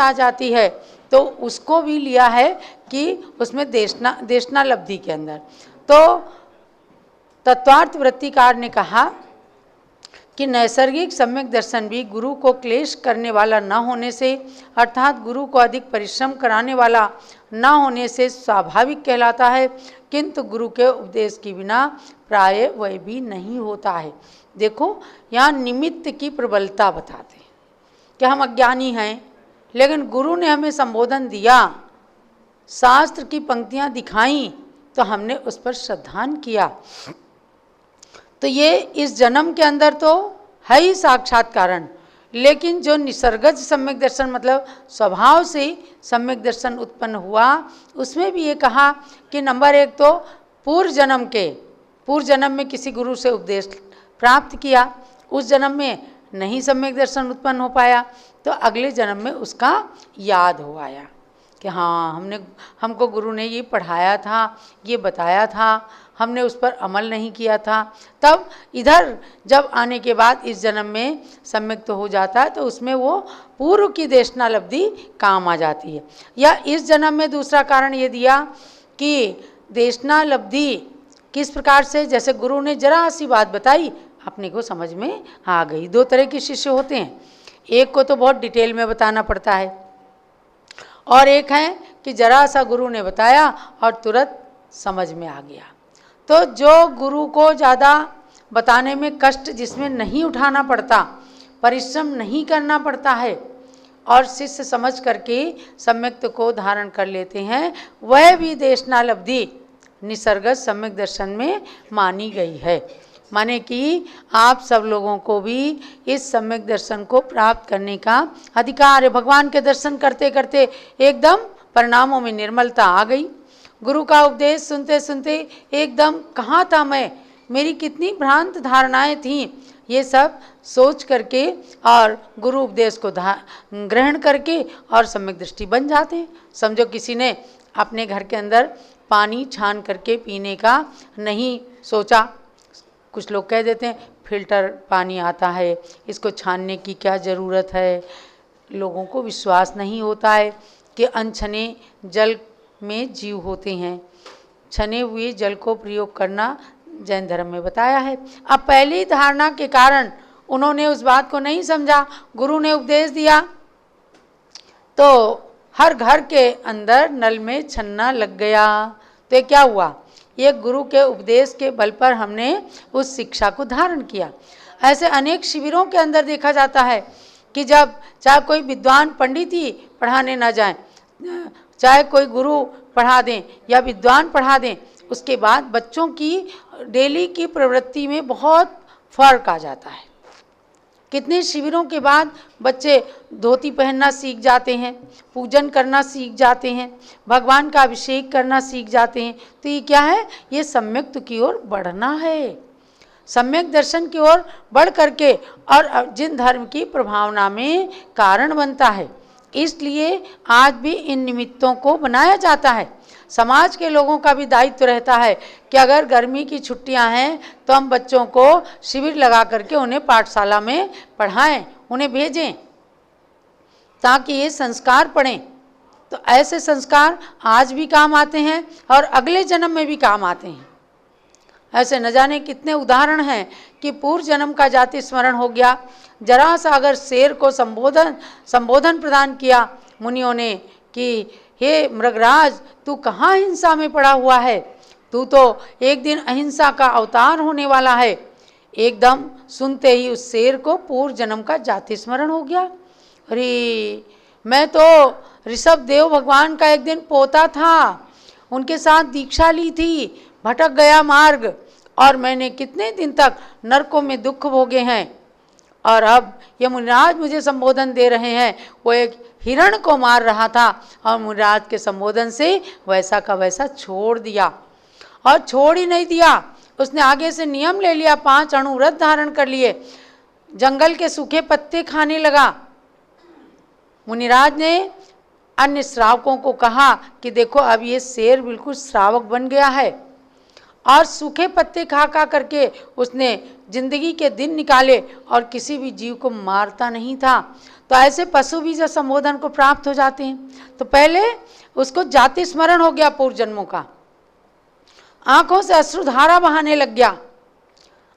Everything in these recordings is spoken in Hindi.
आ जाती है तो उसको भी लिया है कि उसमें देशनालब्धि के अंदर। तो तत्वार्थ वृत्तिकार ने कहा कि नैसर्गिक सम्यक दर्शन भी गुरु को क्लेश करने वाला न होने से, अर्थात गुरु को अधिक परिश्रम कराने वाला न होने से स्वाभाविक कहलाता है, किंतु गुरु के उपदेश के बिना प्राय वह भी नहीं होता है। देखो यहाँ निमित्त की प्रबलता बताते हैं कि हम अज्ञानी हैं, लेकिन गुरु ने हमें संबोधन दिया, शास्त्र की पंक्तियाँ दिखाई, तो हमने उस पर श्रद्धान किया। तो ये इस जन्म के अंदर तो है ही साक्षात कारण, लेकिन जो निसर्गज सम्यक दर्शन मतलब स्वभाव से सम्यक दर्शन उत्पन्न हुआ, उसमें भी ये कहा कि नंबर एक तो पूर्व जन्म में किसी गुरु से उपदेश प्राप्त किया, उस जन्म में नहीं सम्यक दर्शन उत्पन्न हो पाया, तो अगले जन्म में उसका याद हो आया कि हाँ हमको गुरु ने ये पढ़ाया था, ये बताया था, हमने उस पर अमल नहीं किया था। तब इधर जब आने के बाद इस जन्म में सम्यक तो हो जाता है, तो उसमें वो पूर्व की देशनालब्धि काम आ जाती है। या इस जन्म में दूसरा कारण ये दिया कि देशनालब्धि किस प्रकार से, जैसे गुरु ने जरा सी बात बताई, अपने को समझ में आ गई। दो तरह के शिष्य होते हैं, एक को तो बहुत डिटेल में बताना पड़ता है, और एक है कि जरा सा गुरु ने बताया और तुरंत समझ में आ गया। तो जो गुरु को ज़्यादा बताने में कष्ट जिसमें नहीं उठाना पड़ता, परिश्रम नहीं करना पड़ता है, और शिष्य समझ करके सम्यक को धारण कर लेते हैं, वह भी देशनालब्धि निसर्गज सम्यक दर्शन में मानी गई है। माने कि आप सब लोगों को भी इस सम्यक दर्शन को प्राप्त करने का अधिकार है। भगवान के दर्शन करते करते एकदम परिणामों में निर्मलता आ गई। गुरु का उपदेश सुनते सुनते एकदम कहाँ था मैं, मेरी कितनी भ्रांत धारणाएं थीं, ये सब सोच करके और गुरु उपदेश को ग्रहण करके और सम्यक दृष्टि बन जाते हैं। समझो किसी ने अपने घर के अंदर पानी छान करके पीने का नहीं सोचा, कुछ लोग कह देते हैं फिल्टर पानी आता है, इसको छानने की क्या ज़रूरत है। लोगों को विश्वास नहीं होता है कि अनछने जल में जीव होते हैं, छने हुए जल को प्रयोग करना जैन धर्म में बताया है। अब पहली धारणा के कारण उन्होंने उस बात को नहीं समझा, गुरु ने उपदेश दिया तो हर घर के अंदर नल में छन्ना लग गया। तो ये क्या हुआ, ये गुरु के उपदेश के बल पर हमने उस शिक्षा को धारण किया। ऐसे अनेक शिविरों के अंदर देखा जाता है कि जब चाहे कोई विद्वान पंडित ही पढ़ाने ना जाए, चाहे कोई गुरु पढ़ा दें या विद्वान पढ़ा दें, उसके बाद बच्चों की डेली की प्रवृत्ति में बहुत फर्क आ जाता है। कितने शिविरों के बाद बच्चे धोती पहनना सीख जाते हैं, पूजन करना सीख जाते हैं, भगवान का अभिषेक करना सीख जाते हैं। तो ये क्या है, ये सम्यक की ओर बढ़ना है, सम्यक दर्शन की ओर बढ़ करके और जिन धर्म की प्रभावना में कारण बनता है। इसलिए आज भी इन निमित्तों को बनाया जाता है। समाज के लोगों का भी दायित्व रहता है कि अगर गर्मी की छुट्टियां हैं तो हम बच्चों को शिविर लगा करके उन्हें पाठशाला में पढ़ाएं, उन्हें भेजें ताकि ये संस्कार पढ़ें। तो ऐसे संस्कार आज भी काम आते हैं और अगले जन्म में भी काम आते हैं। ऐसे न जाने कितने उदाहरण हैं कि पूर्व जन्म का जाति स्मरण हो गया। जरा सा अगर शेर को संबोधन प्रदान किया मुनियों ने कि हे मृगराज, तू कहाँ हिंसा में पड़ा हुआ है, तू तो एक दिन अहिंसा का अवतार होने वाला है। एकदम सुनते ही उस शेर को पूर्व जन्म का जाति स्मरण हो गया। अरे मैं तो ऋषभ देव भगवान का एक दिन पोता था, उनके साथ दीक्षा ली थी, भटक गया मार्ग, और मैंने कितने दिन तक नरकों में दुख भोगे हैं, और अब ये मुनिराज मुझे संबोधन दे रहे हैं। वो एक हिरण को मार रहा था और मुनिराज के संबोधन से वैसा का वैसा छोड़ दिया। और छोड़ ही नहीं दिया, उसने आगे से नियम ले लिया, 5 अणु व्रत धारण कर लिए, जंगल के सूखे पत्ते खाने लगा। मुनिराज ने अन्य श्रावकों को कहा कि देखो अब ये शेर बिल्कुल श्रावक बन गया है, और सूखे पत्ते खा खा करके उसने जिंदगी के दिन निकाले और किसी भी जीव को मारता नहीं था। तो ऐसे पशु भी जब संबोधन को प्राप्त हो जाते हैं। तो पहले उसको जाति स्मरण हो गया पूर्व जन्मों का, आंखों से अश्रुधारा बहाने लग गया,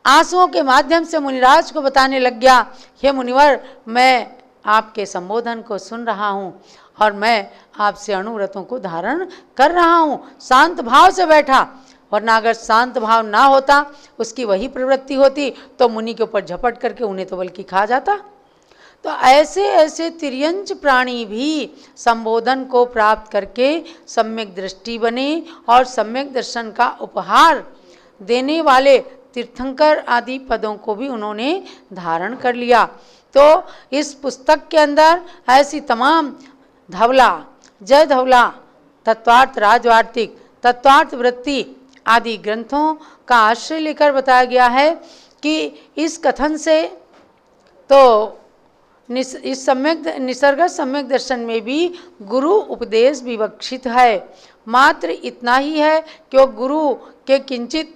आंसुओं के माध्यम से मुनिराज को बताने लग गया, हे मुनिवर, मैं आपके संबोधन को सुन रहा हूँ और मैं आपसे अणुव्रतों को धारण कर रहा हूँ। शांत भाव से बैठा, वरना अगर शांत भाव ना होता, उसकी वही प्रवृत्ति होती तो मुनि के ऊपर झपट करके उन्हें तो बल्कि खा जाता। तो ऐसे ऐसे तिर्यंच प्राणी भी संबोधन को प्राप्त करके सम्यक दृष्टि बने और सम्यक दर्शन का उपहार देने वाले तीर्थंकर आदि पदों को भी उन्होंने धारण कर लिया। तो इस पुस्तक के अंदर ऐसी तमाम धवला, जय धवला, तत्वार्थ राजवार्तिक, तत्वार्थ वृत्ति आदि ग्रंथों का आश्रय लेकर बताया गया है कि इस कथन से तो इस सम्यक निसर्ग सम्यक दर्शन में भी गुरु उपदेश विवक्षित है। मात्र इतना ही है कि वो गुरु के किंचित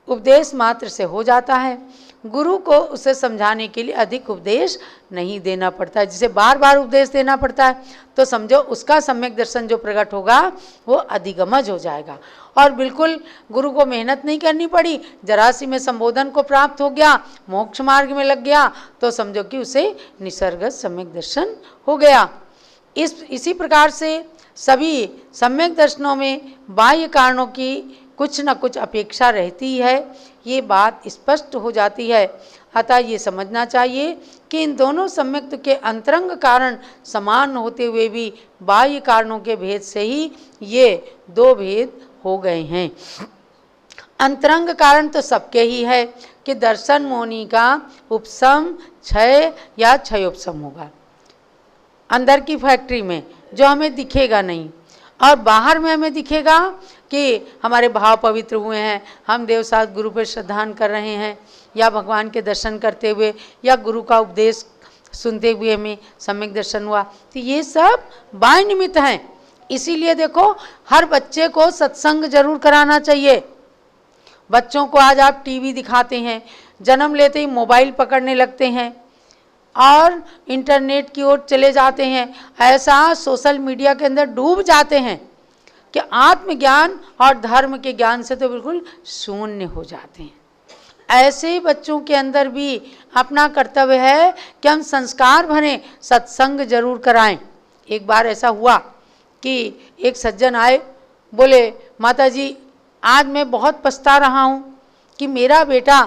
उपदेश मात्र से हो जाता है, गुरु को उसे समझाने के लिए अधिक उपदेश नहीं देना पड़ता है। जिसे बार बार उपदेश देना पड़ता है तो समझो उसका सम्यक दर्शन जो प्रकट होगा वो अधिगमज हो जाएगा। और बिल्कुल गुरु को मेहनत नहीं करनी पड़ी, जरासी में संबोधन को प्राप्त हो गया, मोक्ष मार्ग में लग गया, तो समझो कि उसे निसर्गत सम्यक दर्शन हो गया। इसी प्रकार से सभी सम्यक दर्शनों में बाह्य कारणों की कुछ न कुछ अपेक्षा रहती है, ये बात स्पष्ट हो जाती है। अतः ये समझना चाहिए कि इन दोनों सम्यक्त के अंतरंग कारण समान होते हुए भी बाह्य कारणों के भेद से ही ये दो भेद हो गए हैं। अंतरंग कारण तो सबके ही है कि दर्शन मोहनी का उपशम क्षय या क्षयोपशम होगा अंदर की फैक्ट्री में, जो हमें दिखेगा नहीं, और बाहर में हमें दिखेगा कि हमारे भाव पवित्र हुए हैं, हम देवसात गुरु पर श्रद्धान कर रहे हैं, या भगवान के दर्शन करते हुए या गुरु का उपदेश सुनते हुए हमें सम्यक दर्शन हुआ। तो ये सब बाह्य निमित्त हैं। इसीलिए देखो हर बच्चे को सत्संग जरूर कराना चाहिए। बच्चों को आज आप टीवी दिखाते हैं, जन्म लेते ही मोबाइल पकड़ने लगते हैं और इंटरनेट की ओर चले जाते हैं, ऐसा सोशल मीडिया के अंदर डूब जाते हैं कि आत्मज्ञान और धर्म के ज्ञान से तो बिल्कुल शून्य हो जाते हैं। ऐसे ही बच्चों के अंदर भी अपना कर्तव्य है कि हम संस्कार भरें, सत्संग जरूर कराएं। एक बार ऐसा हुआ कि एक सज्जन आए, बोले माता जी आज मैं बहुत पछता रहा हूँ कि मेरा बेटा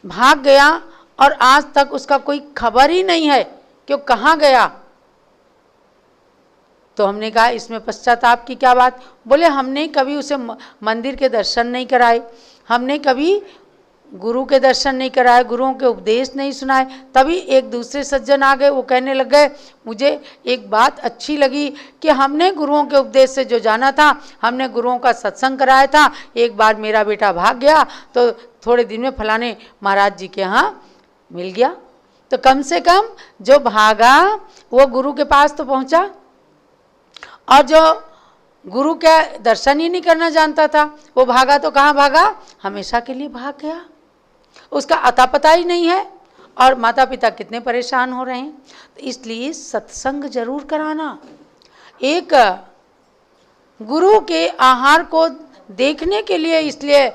भाग गया और आज तक उसका कोई खबर ही नहीं है कि वो कहाँ गया। तो हमने कहा इसमें पश्चाताप की क्या बात। बोले हमने कभी उसे मंदिर के दर्शन नहीं कराए, हमने कभी गुरु के दर्शन नहीं कराए, गुरुओं के उपदेश नहीं सुनाए। तभी एक दूसरे सज्जन आ गए, वो कहने लग गए मुझे एक बात अच्छी लगी कि हमने गुरुओं के उपदेश से जो जाना था, हमने गुरुओं का सत्संग कराया था, एक बार मेरा बेटा भाग गया तो थोड़े दिन में फलाने महाराज जी के यहाँ मिल गया। तो कम से कम जो भागा वो गुरु के पास तो पहुँचा, और जो गुरु के दर्शन ही नहीं करना जानता था वो भागा तो कहाँ भागा, हमेशा के लिए भाग गया, उसका अता पता ही नहीं है। और माता पिता कितने परेशान हो रहे हैं। तो इसलिए सत्संग जरूर कराना। एक गुरु के आहार को देखने के लिए, इसलिए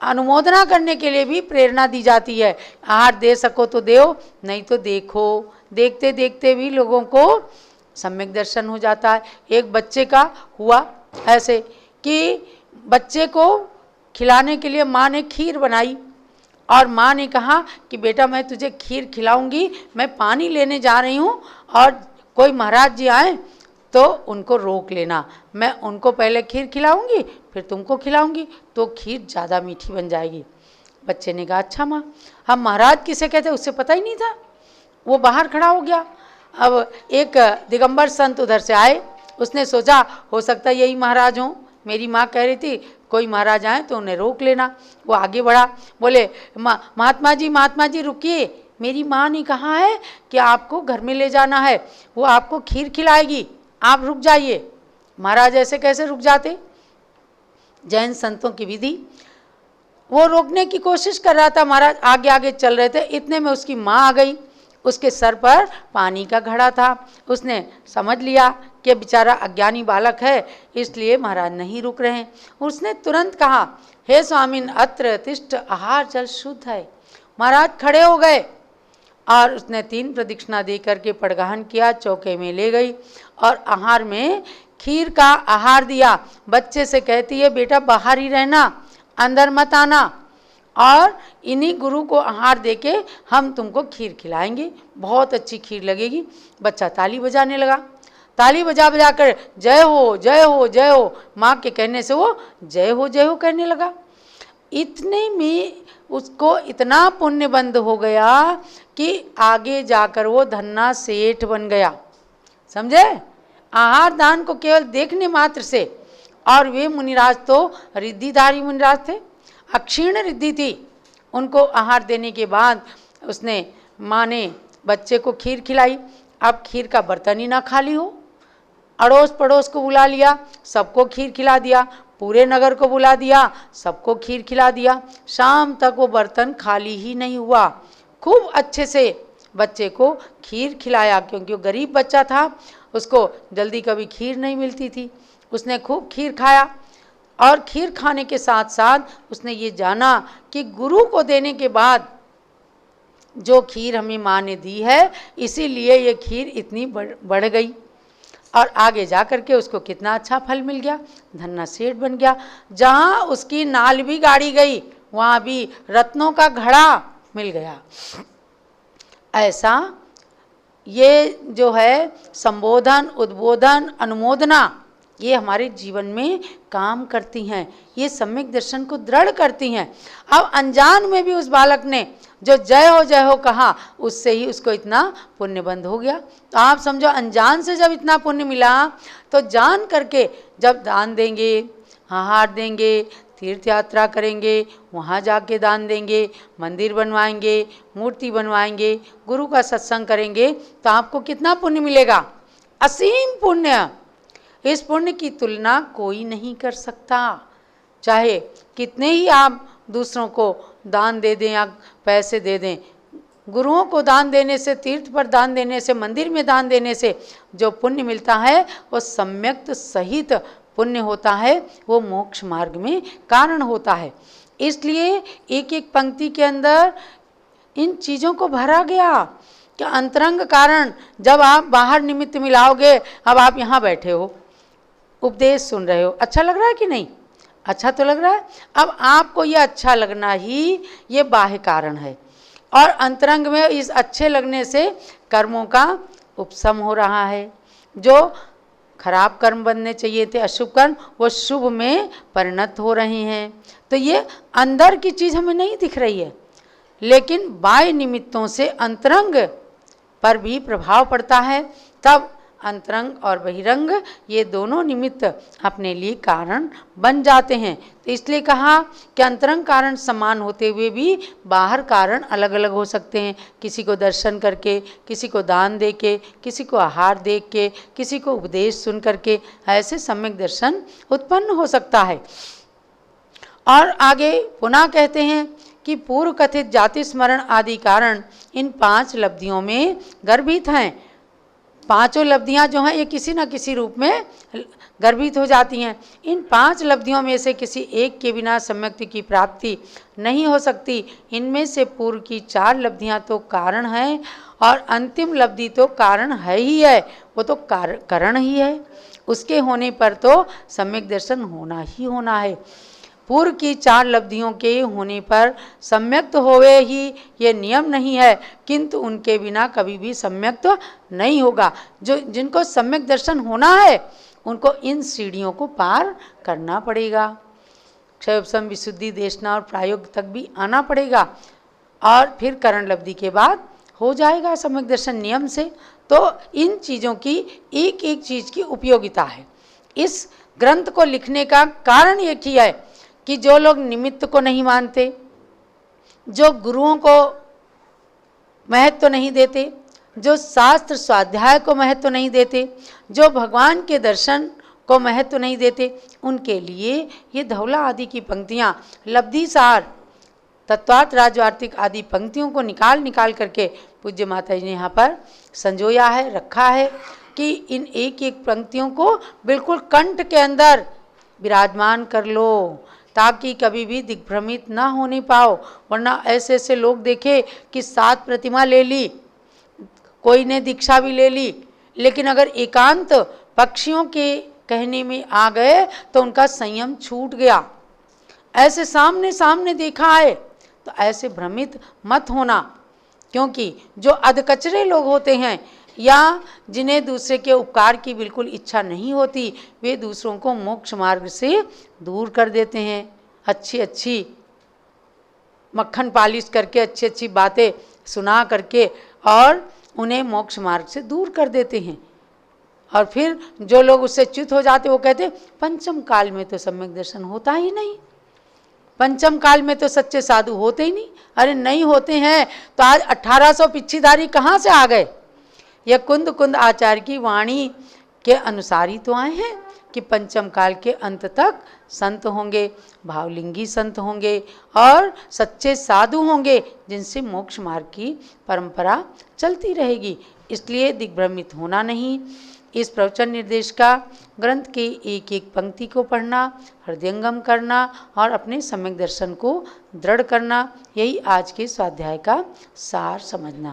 अनुमोदना करने के लिए भी प्रेरणा दी जाती है। आहार दे सको तो दो, नहीं तो देखो। देखते देखते भी लोगों को सम्यक दर्शन हो जाता है। एक बच्चे का हुआ ऐसे कि बच्चे को खिलाने के लिए माँ ने खीर बनाई और माँ ने कहा कि बेटा मैं तुझे खीर खिलाऊंगी, मैं पानी लेने जा रही हूँ और कोई महाराज जी आए तो उनको रोक लेना, मैं उनको पहले खीर खिलाऊंगी फिर तुमको खिलाऊंगी, तो खीर ज़्यादा मीठी बन जाएगी। बच्चे ने कहा अच्छा माँ। हम महाराज किसे कहते उससे पता ही नहीं था, वो बाहर खड़ा हो गया। अब एक दिगंबर संत उधर से आए, उसने सोचा हो सकता यही महाराज हों, मेरी माँ कह रही थी कोई महाराज आए तो उन्हें रोक लेना। वो आगे बढ़ा, बोले महात्मा जी रुकिए, मेरी माँ ने कहा है कि आपको घर में ले जाना है, वो आपको खीर खिलाएगी, आप रुक जाइए। महाराज ऐसे कैसे रुक जाते, जैन संतों की विधि। वो रोकने की कोशिश कर रहा था, महाराज आगे आगे चल रहे थे, इतने में उसकी माँ आ गई। उसके सर पर पानी का घड़ा था। उसने समझ लिया कि बेचारा अज्ञानी बालक है, इसलिए महाराज नहीं रुक रहे हैं। उसने तुरंत कहा, हे स्वामिन अत्र तिष्ठ, आहार जल शुद्ध है। महाराज खड़े हो गए और उसने 3 प्रदक्षिणा दे करके पड़गाहन किया, चौके में ले गई और आहार में खीर का आहार दिया। बच्चे से कहती है, बेटा बाहर ही रहना, अंदर मत आना, और इन्हीं गुरु को आहार देके हम तुमको खीर खिलाएंगे, बहुत अच्छी खीर लगेगी। बच्चा ताली बजाने लगा, ताली बजा बजा कर जय हो जय हो जय हो, माँ के कहने से वो जय हो कहने लगा। इतने में उसको इतना पुण्य बंद हो गया कि आगे जाकर वो धन्ना सेठ बन गया। समझे? आहार दान को केवल देखने मात्र से, और वे मुनिराज तो रिद्धिधारी मुनिराज थे, अक्षीण रिद्धि थी। उनको आहार देने के बाद उसने माँ ने बच्चे को खीर खिलाई। अब खीर का बर्तन ही ना खाली हो, अड़ोस पड़ोस को बुला लिया, सबको खीर खिला दिया, पूरे नगर को बुला दिया, सबको खीर खिला दिया। शाम तक वो बर्तन खाली ही नहीं हुआ। खूब अच्छे से बच्चे को खीर खिलाया, क्योंकि वो गरीब बच्चा था, उसको जल्दी कभी खीर नहीं मिलती थी। उसने खूब खीर खाया, और खीर खाने के साथ साथ उसने ये जाना कि गुरु को देने के बाद जो खीर हमें माँ ने दी है, इसीलिए ये खीर इतनी बढ़ गई, और आगे जा कर के उसको कितना अच्छा फल मिल गया, धन्ना सेठ बन गया। जहाँ उसकी नाल भी गाड़ी गई, वहाँ भी रत्नों का घड़ा मिल गया। ऐसा ये जो है संबोधन, उद्बोधन, अनुमोदना, ये हमारे जीवन में काम करती हैं, ये सम्यक दर्शन को दृढ़ करती हैं। अब अनजान में भी उस बालक ने जो जय हो कहा, उससे ही उसको इतना पुण्य बंद हो गया। तो आप समझो, अनजान से जब इतना पुण्य मिला, तो जान करके जब दान देंगे, आहार देंगे, तीर्थ यात्रा करेंगे, वहाँ जाके दान देंगे, मंदिर बनवाएंगे, मूर्ति बनवाएंगे, गुरु का सत्संग करेंगे, तो आपको कितना पुण्य मिलेगा? असीम पुण्य। इस पुण्य की तुलना कोई नहीं कर सकता। चाहे कितने ही आप दूसरों को दान दे दें या पैसे दे दें, गुरुओं को दान देने से, तीर्थ पर दान देने से, मंदिर में दान देने से जो पुण्य मिलता है, वो सम्यक सहित पुण्य होता है, वो मोक्ष मार्ग में कारण होता है। इसलिए एक एक पंक्ति के अंदर इन चीज़ों को भरा गया कि अंतरंग कारण। जब आप बाहर निमित्त मिलाओगे, अब आप यहाँ बैठे हो, उपदेश सुन रहे हो, अच्छा लग रहा है कि नहीं? अच्छा तो लग रहा है। अब आपको ये अच्छा लगना ही ये बाह्य कारण है, और अंतरंग में इस अच्छे लगने से कर्मों का उपशम हो रहा है। जो खराब कर्म बनने चाहिए थे, अशुभ कर्म, वो शुभ में परिणत हो रहे हैं। तो ये अंदर की चीज़ हमें नहीं दिख रही है, लेकिन बाह्य निमित्तों से अंतरंग पर भी प्रभाव पड़ता है। तब अंतरंग और बहिरंग, ये दोनों निमित्त अपने लिए कारण बन जाते हैं। तो इसलिए कहा कि अंतरंग कारण समान होते हुए भी बाहर कारण अलग अलग हो सकते हैं। किसी को दर्शन करके, किसी को दान दे के, किसी को आहार दे के, किसी को उपदेश सुन करके, ऐसे सम्यक दर्शन उत्पन्न हो सकता है। और आगे पुनः कहते हैं कि पूर्व कथित जाति स्मरण आदि कारण इन 5 लब्धियों में गर्भित हैं। पांचों लब्धियां जो हैं, ये किसी न किसी रूप में गर्भित हो जाती हैं। इन 5 लब्धियों में से किसी एक के बिना सम्यक्ति की प्राप्ति नहीं हो सकती। इनमें से पूर्व की 4 लब्धियां तो कारण हैं, और अंतिम लब्धि तो कारण है ही है, वो तो कारण ही है। उसके होने पर तो सम्यक दर्शन होना ही होना है। पूर्व की 4 लब्धियों के होने पर सम्यक्त होवे ही ये नियम नहीं है, किंतु उनके बिना कभी भी सम्यक्त नहीं होगा। जिनको सम्यक दर्शन होना है, उनको इन सीढ़ियों को पार करना पड़ेगा। क्षय उपशम विशुद्धि देशना और प्रायोग तक भी आना पड़ेगा, और फिर करण लब्धि के बाद हो जाएगा सम्यक दर्शन नियम से। तो इन चीज़ों की एक एक चीज़ की उपयोगिता है। इस ग्रंथ को लिखने का कारण एक ही है कि जो लोग निमित्त को नहीं मानते, जो गुरुओं को महत्व नहीं देते, जो शास्त्र स्वाध्याय को महत्व नहीं देते, जो भगवान के दर्शन को महत्व नहीं देते, उनके लिए ये धौला आदि की पंक्तियाँ, लब्धि सार, तत्वार्थ राजवार्तिक आदि पंक्तियों को निकाल करके पूज्य माता जी ने यहाँ पर संजोया है, रखा है कि इन एक एक पंक्तियों को बिल्कुल कंठ के अंदर विराजमान कर लो, ताकि कभी भी दिग्भ्रमित ना होने पाओ। वरना ऐसे ऐसे लोग देखे कि 7 प्रतिमा ले ली, कोई ने दीक्षा भी ले ली, लेकिन अगर एकांत पक्षियों के कहने में आ गए तो उनका संयम छूट गया। ऐसे सामने सामने देखा है, तो ऐसे भ्रमित मत होना, क्योंकि जो अधकचरे लोग होते हैं या जिन्हें दूसरे के उपकार की बिल्कुल इच्छा नहीं होती, वे दूसरों को मोक्ष मार्ग से दूर कर देते हैं। अच्छी अच्छी मक्खन पालिश करके, अच्छी अच्छी बातें सुना करके और उन्हें मोक्ष मार्ग से दूर कर देते हैं। और फिर जो लोग उससे च्युत हो जाते, वो कहते पंचम काल में तो सम्यक दर्शन होता ही नहीं, पंचम काल में तो सच्चे साधु होते ही नहीं। अरे नहीं होते हैं तो आज 1800 पिच्छीधारी कहाँ से आ गए? यह कुंद कुंद आचार्य की वाणी के अनुसार ही तो आए हैं कि पंचम काल के अंत तक संत होंगे, भावलिंगी संत होंगे और सच्चे साधु होंगे, जिनसे मोक्ष मार्ग की परंपरा चलती रहेगी। इसलिए दिग्भ्रमित होना नहीं। इस प्रवचन निर्देश का ग्रंथ के एक एक पंक्ति को पढ़ना, हृदयंगम करना और अपने सम्यक दर्शन को दृढ़ करना, यही आज के स्वाध्याय का सार समझना।